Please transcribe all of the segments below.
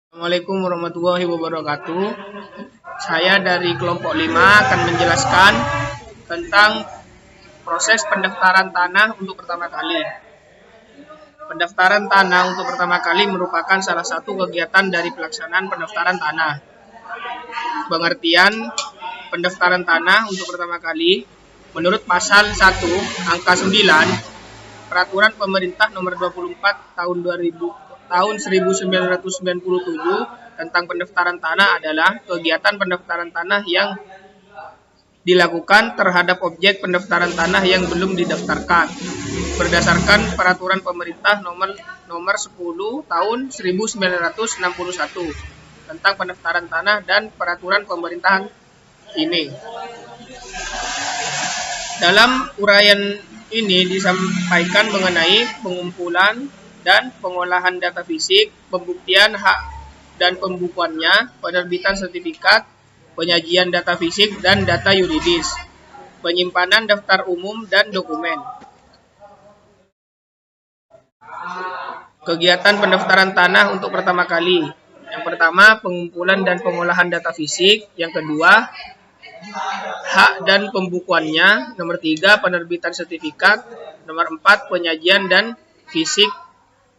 Assalamualaikum warahmatullahi wabarakatuh. Saya dari kelompok 5 akan menjelaskan tentang proses pendaftaran tanah untuk pertama kali. Pendaftaran tanah untuk pertama kali merupakan salah satu kegiatan dari pelaksanaan pendaftaran tanah. Pengertian pendaftaran tanah untuk pertama kali menurut pasal 1 angka 9 Peraturan Pemerintah Nomor 24 tahun 1997 tentang pendaftaran tanah adalah kegiatan pendaftaran tanah yang dilakukan terhadap objek pendaftaran tanah yang belum didaftarkan berdasarkan Peraturan Pemerintah Nomor 10 tahun 1961 tentang pendaftaran tanah dan peraturan pemerintahan ini. Dalam uraian ini disampaikan mengenai pengumpulan dan pengolahan data fisik, pembuktian hak dan pembukuannya, penerbitan sertifikat, penyajian data fisik dan data yuridis, penyimpanan daftar umum dan dokumen. Kegiatan pendaftaran tanah untuk pertama kali. Yang pertama, pengumpulan dan pengolahan data fisik. Yang kedua, hak dan pembukuannya. Nomor 3, penerbitan sertifikat. Nomor 4, penyajian dan fisik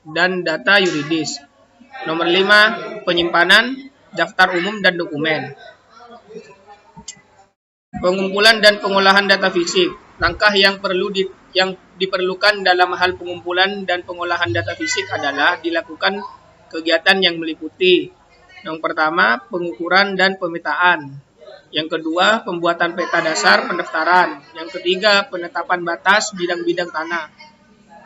dan data yuridis. Nomor 5, penyimpanan daftar umum dan dokumen. Pengumpulan dan pengolahan data fisik. Langkah yang diperlukan dalam hal pengumpulan dan pengolahan data fisik adalah dilakukan kegiatan yang meliputi. Yang pertama, pengukuran dan pemetaan. Yang kedua, pembuatan peta dasar pendaftaran. Yang ketiga, penetapan batas bidang-bidang tanah.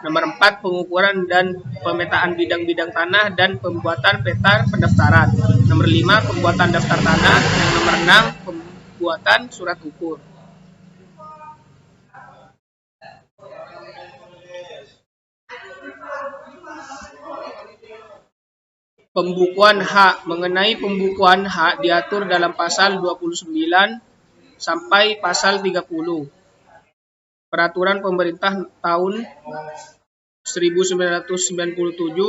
Nomor 4, pengukuran dan pemetaan bidang-bidang tanah dan pembuatan peta pendaftaran. Nomor 5, pembuatan daftar tanah. Dan nomor 6, pembuatan surat ukur. Pembukuan hak. Mengenai pembukuan hak diatur dalam pasal 29 sampai pasal 30. Peraturan Pemerintah tahun 1997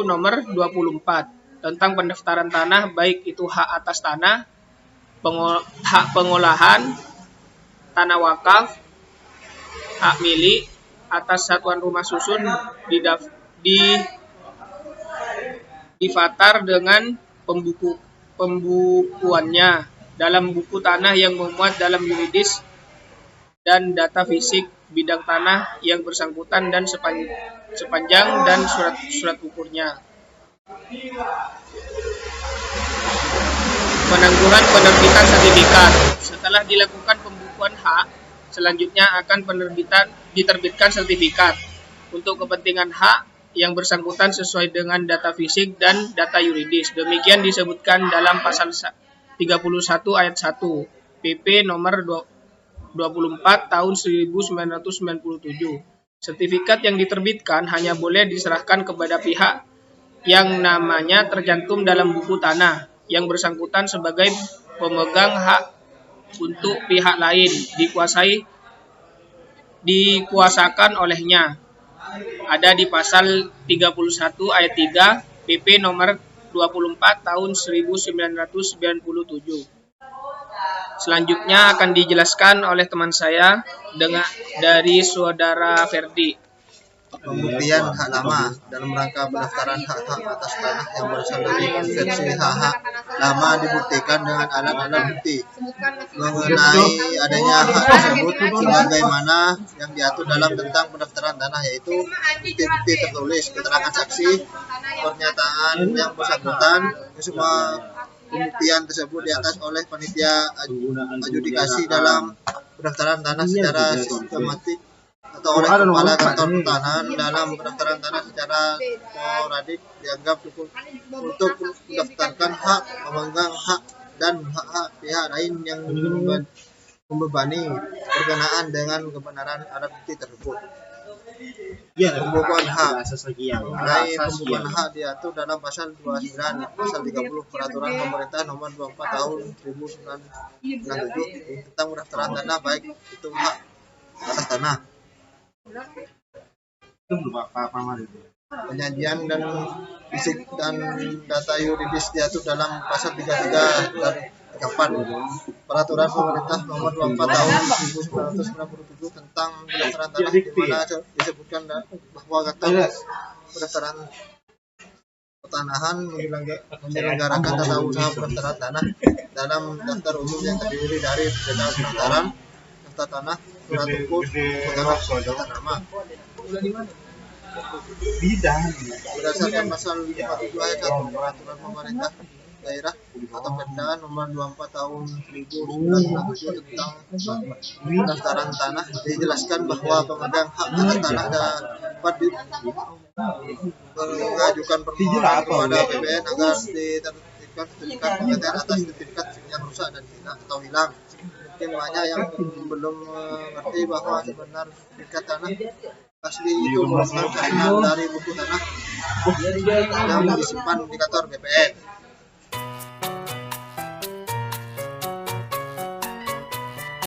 nomor 24 tentang pendaftaran tanah, baik itu hak atas tanah, hak pengolahan, tanah wakaf, hak milik atas satuan rumah susun difatar dengan pembukuannya dalam buku tanah yang memuat dalam yuridis dan data fisik bidang tanah yang bersangkutan dan sepanjang dan surat ukurnya. Penangguhan penerbitan sertifikat. Setelah dilakukan pembukuan hak, selanjutnya akan diterbitkan sertifikat untuk kepentingan hak yang bersangkutan sesuai dengan data fisik dan data yuridis. Demikian disebutkan dalam pasal 31 ayat 1 PP nomor 24 tahun 1997. Sertifikat yang diterbitkan hanya boleh diserahkan kepada pihak yang namanya tercantum dalam buku tanah yang bersangkutan sebagai pemegang hak untuk pihak lain dikuasakan olehnya. Ada di pasal 31 ayat 3 PP nomor 24 tahun 1997. Selanjutnya akan dijelaskan oleh teman saya dari saudara Ferdi. Pembuktian hak lama dalam rangka pendaftaran hak-hak atas tanah yang berasal dari konvensi hak-hak lama dibuktikan dengan alat-alat bukti mengenai adanya hak tersebut sebagaimana yang diatur dalam tentang pendaftaran tanah, yaitu bukti-bukti tertulis, keterangan saksi, pernyataan yang bersangkutan. Semua pembuktian tersebut di atas oleh panitia adjudikasi dalam pendaftaran tanah secara sistematik atau oleh kepala kantor pertanahan dalam pendaftaran tanah secara sporadik dianggap cukup untuk mendaftarkan hak pemegang hak dan hak-hak pihak lain yang membebani berkenaan dengan kebenaran alat bukti tersebut. Pembukuan hak. Mengenai pembukuan hak diatur dalam pasal 29 pasal 30 Peraturan Pemerintah Nomor 24 tahun 1997 tentang pendaftaran tanah, baik itu hak atas tanah. Itu belum apa-apa itu. Penyajian dan fisik dan data yuridis diatur dalam pasal 33 dan 34 Peraturan Pemerintah Nomor 24 Tahun 1997 tentang pendaftaran tanah, di mana disebutkan bahwa pendaftaran pertanahan menyelenggarakan tata usaha pendaftaran tanah dalam daftar umum yang terdiri dari data pendaftaran, daftar tanah, surat ukur, pegangan daftar nama. Berdasarkan pasal 57 ayat 1 Peraturan Pemerintah Daerah atau Perda Nomor 24 Tahun 1997 tentang pendaftaran tanah dijelaskan bahwa pemegang hak atas tanah dapat mengajukan permohonan kepada PPN agar ditertibkan sertifikat pengertian atas sertifikat yang rusak dan hilang. Mungkin banyak yang belum mengerti bahwa sebenarnya sertifikat tanah asli itu merupakan salinan dari buku tanah yang disimpan di kantor BPN.